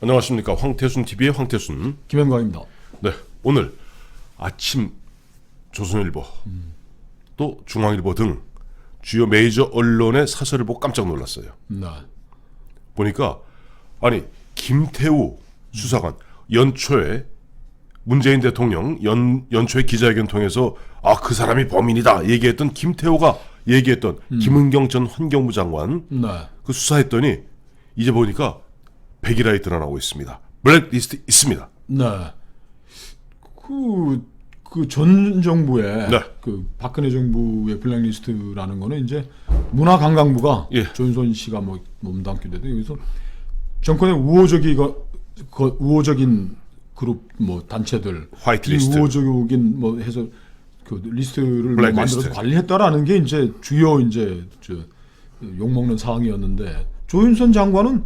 안녕하십니까. 황태순 TV의 황태순. 김현광입니다. 네, 오늘 아침 조선일보 또 중앙일보 등 주요 메이저 언론의 사설을 보고 깜짝 놀랐어요. 네. 보니까 아니 김태우 수사관 연초에 문재인 대통령 연초에 기자회견 통해서 그 사람이 범인이다 얘기했던 김태우가 얘기했던 김은경 전 환경부 장관 네. 그 수사했더니 이제 보니까 백일화에 드러나고 있습니다. 블랙리스트 있습니다. 네. 그 전 정부의 네. 그 박근혜 정부의 블랙리스트라는 거는 이제 문화관광부가 예. 조윤선 씨가 뭐 몸담기도 해도 여기서 정권의 우호적인 그룹 뭐 단체들 화이트리스트. 비우호적인 뭐 해서 그 리스트를 뭐 블랙리스트. 만들어서 관리했다라는 게 이제 주요 이제 욕먹는 사항이었는데 조윤선 장관은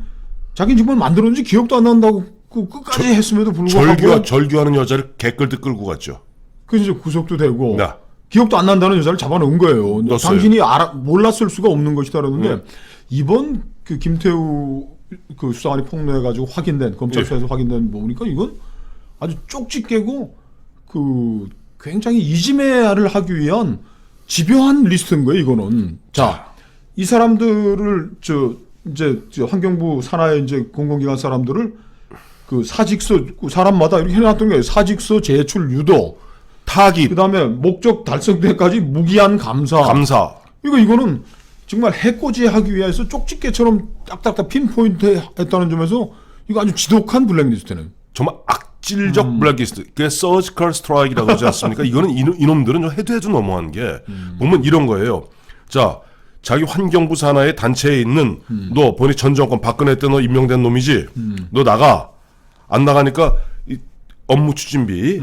자기 정말 만들었는지 기억도 안 난다고 그 끝까지 했음에도 불구하고 절규하는 여자를 개끌듯 끌고 갔죠. 그래서 이제 구속도 되고 네. 기억도 안 난다는 여자를 잡아놓은 거예요. 넣었어요. 당신이 몰랐을 수가 없는 것이다 그러는데 이번 그 김태우 그 수사관이 폭로해가지고 확인된 검찰 수사에서 확인된 거 보니까 이건 아주 쪽지 깨고 그 굉장히 이지매를 하기 위한 집요한 리스트인 거예요. 이거는 이 사람들을 이제 환경부 산하의 이제 공공기관 사람들을 그 사직서 사람마다 이렇게 해놨던 거예요. 사직서 제출 유도, 타깃, 그다음에 목적 달성 때까지 무기한 감사. 이거는 정말 해코지하기 위해서 쪽집게처럼 딱딱딱 핀포인트 했다는 점에서 이거 아주 지독한 블랙리스트는. 정말 악질적 블랙리스트. 그게 서지컬 스트라이크라고 하지 않습니까? 이거는 이놈들은 좀 해도 너무한 게 보면 이런 거예요. 자, 자기 환경부 산하의 단체에 있는 너 보니 전 정권 박근혜 때 너 임명된 놈이지? 너 나가. 안 나가니까 업무 추진비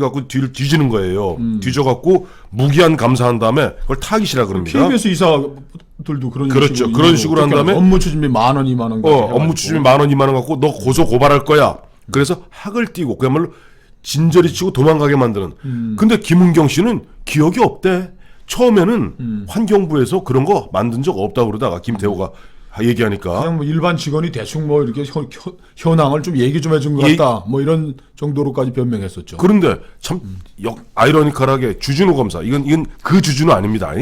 갖고 뒤를 뒤지는 거예요. 뒤져갖고 무기한 감사한 다음에 그걸 타깃이라 그럽니다. KBS 이사들도 그런 그렇죠. 식으로 그런 식으로 한 다음에 업무 추진비 10,000원, 20,000원. 업무 추진비 10,000원, 20,000원 갖고 너 고소 고발할 거야. 그래서 학을 띄고 그야말로 진저리 치고 도망가게 만드는. 근데 김은경 씨는 기억이 없대. 처음에는 환경부에서 그런 거 만든 적 없다고 그러다가 김태우가 얘기하니까 그냥 뭐 일반 직원이 대충 뭐 이렇게 현황을 좀 얘기 좀 해준 것 같다. 뭐 이런 정도로까지 변명했었죠. 그런데 참 아이러니컬하게 주진우 검사 이건 그 주진우 아닙니다.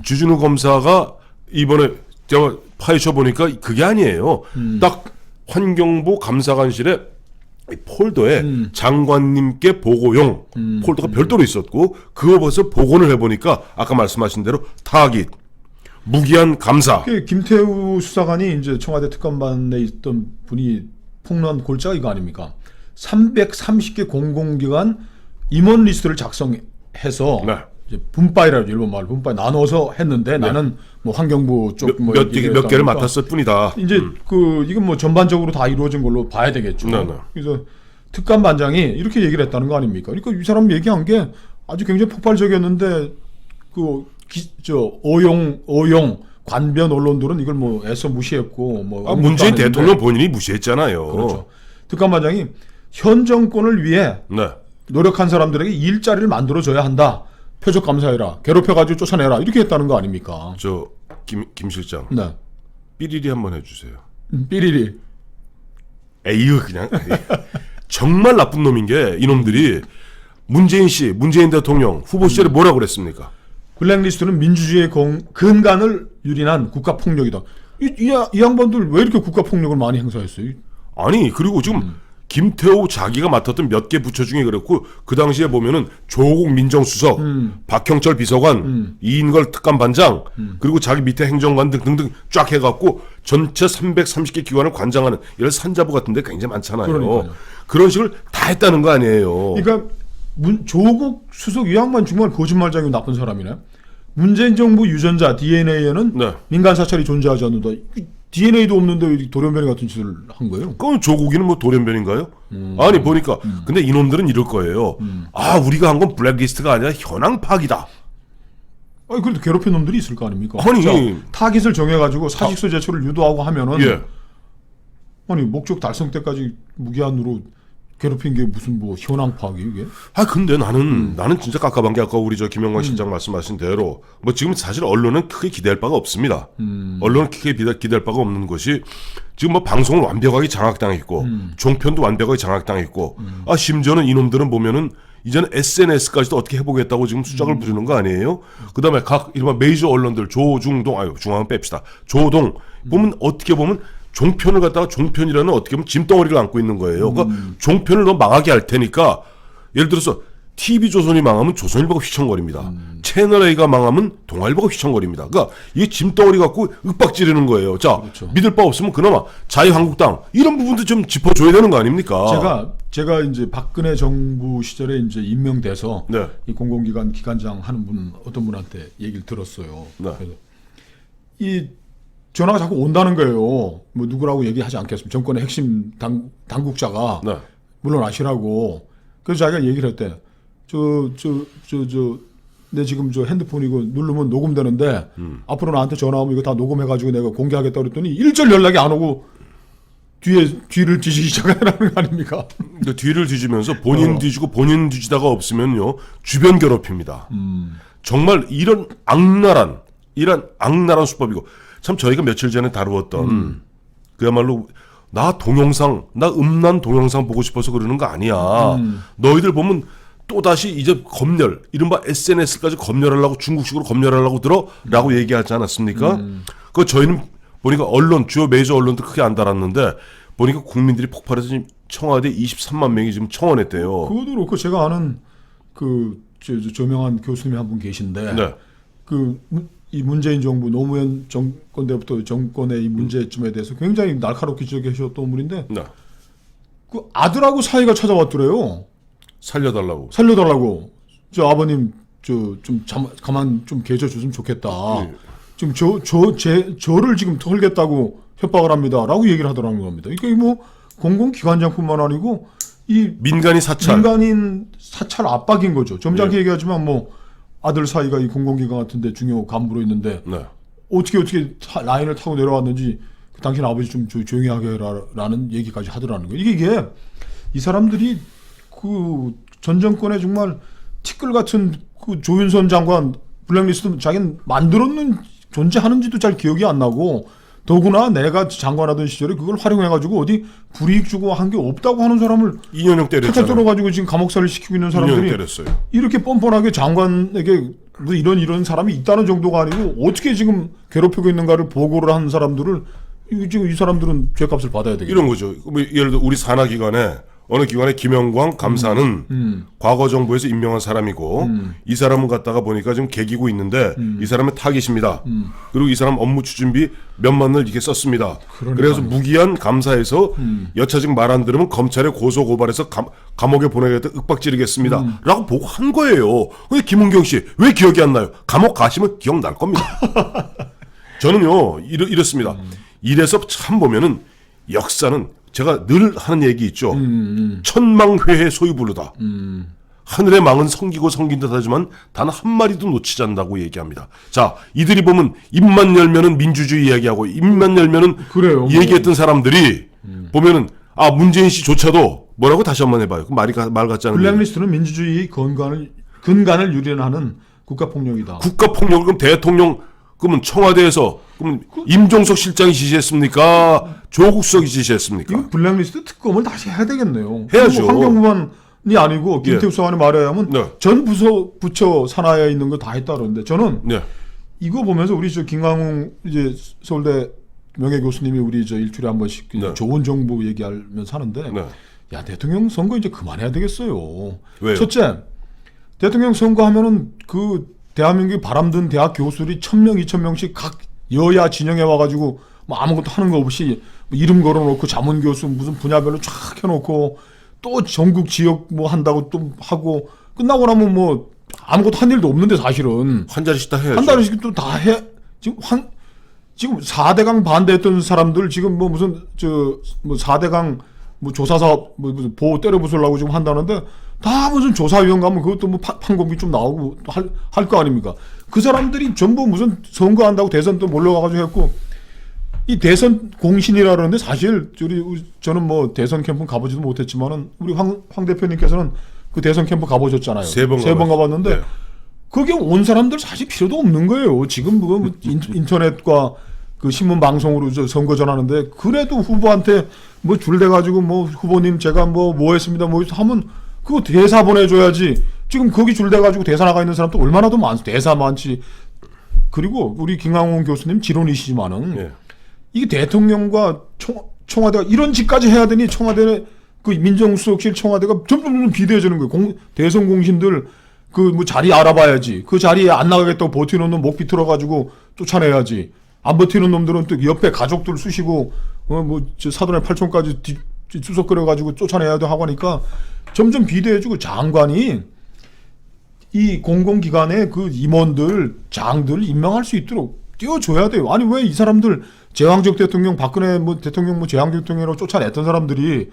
주진우 검사가 이번에 제가 파헤쳐 보니까 그게 아니에요. 딱 환경부 감사관실에 폴더에 장관님께 보고용 폴더가 별도로 있었고 그거 벌써 복원을 해보니까 아까 말씀하신 대로 타깃 무기한 감사. 김태우 수사관이 이제 청와대 특감반에 있던 분이 폭로한 골자가 이거 아닙니까? 330개 공공기관 임원 리스트를 작성해서 네. 이제 분파이라고 일본 말로 분파이 나눠서 했는데 나는 뭐 환경부 쪽 몇 개를 맡았을 뿐이다. 이제 이건 뭐 전반적으로 다 이루어진 걸로 봐야 되겠죠. 네. 그래서 특감반장이 이렇게 얘기를 했다는 거 아닙니까? 그러니까 이 사람 얘기한 게 아주 굉장히 폭발적이었는데 어용 관변 언론들은 이걸 뭐 애써 무시했고 뭐 문재인 대통령 본인이 무시했잖아요. 그렇죠. 특감반장이 현 정권을 위해 네. 노력한 사람들에게 일자리를 만들어줘야 한다. 표적 감사해라. 괴롭혀가지고 쫓아내라. 이렇게 했다는 거 아닙니까? 김 실장. 네. 삐리리 한번 해주세요. 삐리리. 에이유 그냥 정말 나쁜 놈인 게 이놈들이 문재인 대통령 후보 시절에 뭐라고 그랬습니까? 블랙리스트는 민주주의의 근간을 유린한 국가폭력이다. 이 양반들 왜 이렇게 국가폭력을 많이 행사했어요? 아니 그리고 지금 김태우 자기가 맡았던 몇 개 부처 중에 그랬고 그 당시에 보면은 조국 민정수석, 박형철 비서관, 이인걸 특감반장 그리고 자기 밑에 행정관 등등 쫙 해갖고 전체 330개 기관을 관장하는 이런 산자부 같은데 굉장히 많잖아요. 그러니까요. 그런 식을 다 했다는 거 아니에요. 그러니까 조국 수석 이 양반 정말 거짓말장이 나쁜 사람이네. 문재인 정부 유전자 DNA에는 네. 민간 사찰이 존재하지 않는다. DNA도 없는데 돌연변이 같은 짓을 한 거예요. 그럼 조국이는 뭐 돌연변인가요? 아니 보니까 근데 이놈들은 이럴 거예요. 우리가 한 건 블랙리스트가 아니라 현황 파기다. 아니 그래도 괴롭힌 놈들이 있을 거 아닙니까? 아니 타깃을 정해가지고 사직서 제출을 유도하고 하면은 예. 아니 목적 달성 때까지 무기한으로 괴롭힌 게 무슨 뭐 현황 파악이 이게? 아 근데 나는 진짜 깝깝한 게 아까 우리 저 김영관 실장 말씀하신 대로 뭐 지금 사실 언론은 크게 기대할 바가 없습니다. 언론은 크게 기대할 바가 없는 것이 지금 뭐 방송을 완벽하게 장악당했고 종편도 완벽하게 장악당했고 아 심지어는 이놈들은 보면은 이제는 SNS까지도 어떻게 해보겠다고 지금 수작을 부리는 거 아니에요? 그다음에 각 이른바 메이저 언론들 조중동 중앙은 뺍시다. 조동 보면 어떻게 보면 종편을 갖다가 종편이라는 어떻게 보면 짐덩어리를 안고 있는 거예요. 그러니까 종편을 더 망하게 할 테니까 예를 들어서 TV조선이 망하면 조선일보가 휘청거립니다. 채널A가 망하면 동아일보가 휘청거립니다. 그러니까 이게 짐덩어리 갖고 윽박지르는 거예요. 자, 그렇죠. 믿을 바 없으면 그나마 자유한국당 이런 부분도 좀 짚어줘야 되는 거 아닙니까? 제가 이제 박근혜 정부 시절에 이제 임명돼서 네. 이 공공기관 기관장 하는 분 어떤 분한테 얘기를 들었어요. 네. 그래서 이 전화가 자꾸 온다는 거예요. 뭐 누구라고 얘기하지 않겠습니다. 정권의 핵심 당국자가 네. 물러나시라고. 그래서 자기가 얘기를 했대. 내 지금 저 핸드폰이고 누르면 녹음되는데 앞으로 나한테 전화 오면 이거 다 녹음해가지고 내가 공개하겠다 그랬더니 일절 연락이 안 오고 뒤를 뒤지기 시작하는 거 아닙니까? 근데 뒤를 뒤지면서 본인 뒤지고 본인 뒤지다가 없으면요 주변 괴롭힙니다. 정말 이런 악랄한 수법이고 참 저희가 며칠 전에 다루었던 그야말로 나 음란 동영상 보고 싶어서 그러는 거 아니야. 너희들 보면 또다시 이제 검열, 이른바 SNS까지 검열하려고 중국식으로 검열하려고 라고 얘기하지 않았습니까? 그 저희는 보니까 주요 메이저 언론도 크게 안 달았는데 보니까 국민들이 폭발해서 지금 청와대 23만 명이 지금 청원했대요. 그것도 그렇고 제가 아는 저명한 교수님이 한 분 계신데 네. 이 문재인 정부 노무현 정권 때부터 정권의 이 문제점에 대해서 굉장히 날카롭게 지적하셨던 분인데 네. 그 아들하고 사이가 찾아왔더래요. 살려달라고. 저 아버님 좀 가만 좀 계셔 줬으면 좋겠다. 네. 지금 저를 지금 털겠다고 협박을 합니다라고 얘기를 하더라는 겁니다. 그러니까 뭐 공공기관장뿐만 아니고 이 민간인 사찰 압박인 거죠. 점잖게 네. 얘기하지만 얘기하지만 뭐 아들 사이가 이 공공기관 같은데 중요 간부로 있는데 네. 어떻게 라인을 타고 내려왔는지 당신 아버지 좀 조용히 하게 해라라는 얘기까지 하더라는 거예요. 이게 이 사람들이 그 전 정권에 정말 티끌 같은 그 조윤선 장관 블랙리스트 자기는 만들었는 존재하는지도 잘 기억이 안 나고 더구나 내가 장관하던 시절에 그걸 활용해가지고 어디 불이익 주고 한 게 없다고 하는 사람을 2년형 때렸잖아요. 탈탈 뚫어가지고 지금 감옥살이를 시키고 있는 2년형 사람들이 때렸어요. 이렇게 뻔뻔하게 장관에게 뭐 이런 사람이 있다는 정도가 아니고 어떻게 지금 괴롭히고 있는가를 보고를 한 사람들을 지금 이 사람들은 죄값을 받아야 되겠죠. 이런 거죠. 뭐 예를 들어 우리 산하기관에 어느 기관에 김영광 감사는 과거 정부에서 임명한 사람이고 이 사람은 갖다가 보니까 지금 개기고 있는데 이 사람은 타깃입니다. 그리고 이 사람 업무 추진비 몇만을 이렇게 썼습니다. 그래서 무기한 감사에서 여차 지금 말 안 들으면 검찰에 고소 고발해서 감옥에 보내겠다 윽박지르겠습니다. 라고 보고 한 거예요. 근데 김은경 씨 왜 기억이 안 나요? 감옥 가시면 기억날 겁니다. 저는요 이렇습니다. 이래서 참 보면은 역사는 제가 늘 하는 얘기 있죠. 천망회의 소유불루다. 하늘의 망은 성기고 성긴 듯 하지만 단 한 마리도 놓치지 않는다고 얘기합니다. 자, 이들이 보면 입만 열면은 민주주의 이야기하고 입만 열면은 그래요. 얘기했던 사람들이 보면은 문재인 씨조차도 뭐라고 다시 한번 해봐요. 말 같지 않은 블랙리스트는 민주주의의 근간을 유린하는 국가폭력이다. 국가폭력을 그럼 대통령 그러면 청와대에서 그러면 임종석 실장이 지시했습니까? 조국 수석이 지시했습니까? 이 블랙리스트 특검을 다시 해야 되겠네요. 해야죠. 환경부만이 아니고 김태우 수석관이 말에 하면 네. 전 부처 산하에 있는 거 다 했다 그러는데 저는 네. 이거 보면서 우리 김강웅 이제 서울대 명예 교수님이 우리 일주일에 한 번씩 네. 좋은 정부 얘기하면서 하는데 네. 야 대통령 선거 이제 그만해야 되겠어요. 왜요? 첫째 대통령 선거하면은 그 대한민국에 바람든 대학 교수들이 1000명, 2000명씩 각 여야 진영에 와가지고 뭐 아무것도 하는 거 없이 뭐 이름 걸어놓고 자문 교수 무슨 분야별로 쫙 해놓고 또 전국 지역 뭐 한다고 또 하고 끝나고 나면 뭐 아무것도 한 일도 없는데 사실은 한 자리씩 다 해야죠. 한 달씩 또 다 해. 지금 4대강 반대했던 사람들 지금 뭐 무슨 뭐 4대강 뭐 조사사업 뭐 무슨 보호 때려 부수려고 지금 한다는데 다 무슨 조사위원 가면 그것도 뭐 판공비 좀 나오고 할 거 아닙니까? 그 사람들이 전부 무슨 선거한다고 대선 또 몰려가가지고 했고 이 대선 공신이라 그러는데 사실 저는 뭐 대선 캠프 가보지도 못했지만은 우리 황 대표님께서는 그 대선 캠프 가보셨잖아요. 세 번 가봤는데 네. 그게 온 사람들 사실 필요도 없는 거예요. 지금 뭐 인터넷과 그 신문 방송으로 선거 전하는데 그래도 후보한테 뭐 줄대 가지고 뭐 후보님 제가 뭐 했습니다 뭐 하면 그거 대사 보내줘야지. 지금 거기 줄대 가지고 대사 나가 있는 사람도 얼마나 더 많지. 대사 많지. 그리고 우리 김강원 교수님 지론이시지만은 예. 이게 대통령과 청와대가 이런 짓까지 해야 되니 청와대 그 민정수석실 청와대가 점점 비대해지는 거예요. 대선 공신들 그 뭐 자리 알아봐야지. 그 자리에 안 나가겠다고 버티는 놈 목 비틀어 가지고 쫓아내야지. 안 버티는 놈들은 또 옆에 가족들 쑤시고 사돈의 팔촌까지 수석거려 가지고 쫓아내야 돼 하고 하니까 점점 비대해지고 장관이 이 공공기관의 그 임원들, 장들 임명할 수 있도록 띄워줘야 돼요. 아니 왜 이 사람들 제왕적 대통령 박근혜 대통령 제왕적 대통령으로 쫓아냈던 사람들이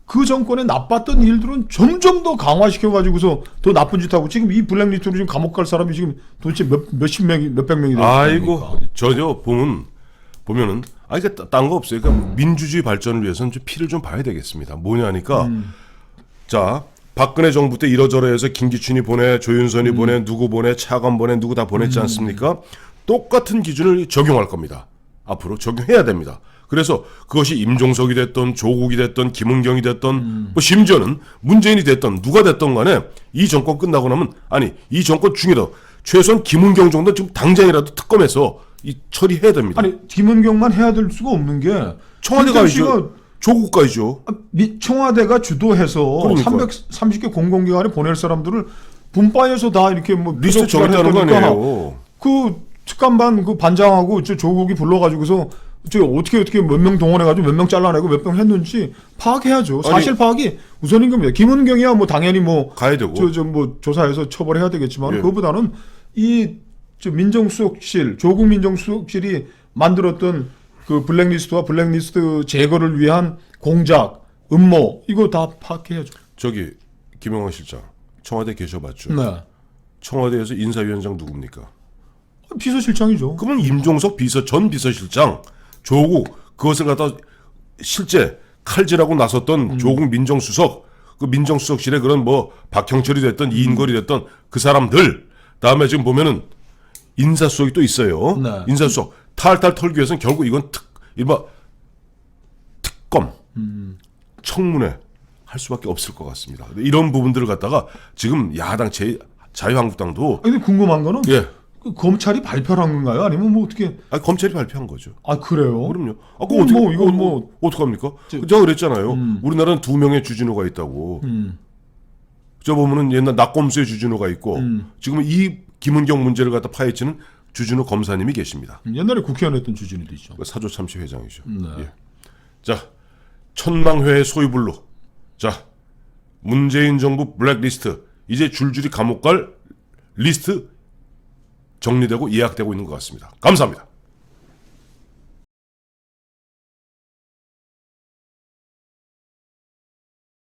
그 정권에 나빴던 일들은 점점 더 강화시켜 가지고서 더 나쁜 짓 하고 지금 이 블랙리스트로 지금 감옥 갈 사람이 지금 도대체 몇십 명이 몇백 명이 되는 아이고 전혀 보면은 그러니까 딴 거 없어요. 그러니까 민주주의 발전을 위해서는 좀 피를 좀 봐야 되겠습니다. 뭐냐니까 자 박근혜 정부 때 이러저러 해서 김기춘이 보내, 조윤선이 보내, 누구 보내, 차관 보내, 누구 다 보냈지 않습니까? 똑같은 기준을 적용할 겁니다. 앞으로 적용해야 됩니다. 그래서 그것이 임종석이 됐던 조국이 됐던 김은경이 됐던 뭐 심지어는 문재인이 됐던 누가 됐던 간에 이 정권 끝나고 나면 이 정권 중에도 최소한 김은경 정도는 지금 당장이라도 특검해서 이 처리해야 됩니다. 아니 김은경만 해야 될 수가 없는 게 청와대가 이죠. 조국가이죠. 청와대가 주도해서 그러니까. 330개 공공기관에 보낼 사람들을 분파해서 다 이렇게 뭐 리스트 정했다는 거 아니에요. 그 특감반 그 반장하고 조국이 불러가지고서 저 어떻게 몇 명 동원해가지고 몇 명 잘라내고 몇 명 했는지 파악해야죠. 사실 파악이 우선인 겁니다. 김은경이야 뭐 당연히 뭐 가야 되고 뭐 조사해서 처벌해야 되겠지만 예. 그거보다는 민정수석실 조국 민정수석실이 만들었던 그 블랙리스트와 블랙리스트 제거를 위한 공작 음모 이거 다 파악해야죠. 저기 김영환 실장 청와대 계셔봤죠. 네. 청와대에서 인사위원장 누굽니까? 비서실장이죠. 그러면 임종석 전 비서실장 조국 그것을 갖다 실제 칼질하고 나섰던 조국 민정수석 그 민정수석실에 그런 뭐 박형철이 됐던 이인걸이 됐던 그 사람들 다음에 지금 보면은 인사수석이 또 있어요. 네. 인사수석 탈탈 털기 위해서는 결국 이건 특검 청문회 할 수밖에 없을 것 같습니다. 이런 부분들을 갖다가 지금 야당 자유한국당도 근데 궁금한 거는 예. 그 검찰이 발표를 한 건가요? 아니면 뭐 어떻게? 검찰이 발표한 거죠. 아 그래요? 그럼요. 그럼 어떻게, 뭐 이건 뭐 어떡합니까? 제가 그랬잖아요. 우리나라는 2명의 주진우가 있다고. 저 보면은 옛날 낙검수의 주진우가 있고 지금 이 김은경 문제를 갖다 파헤치는 주진우 검사님이 계십니다. 옛날에 국회의원 했던 주진우도 있죠. 사조 참시 회장이죠. 네. 예. 자, 천망회의 소유불로. 자, 문재인 정부 블랙리스트. 이제 줄줄이 감옥 갈 리스트 정리되고 예약되고 있는 것 같습니다. 감사합니다.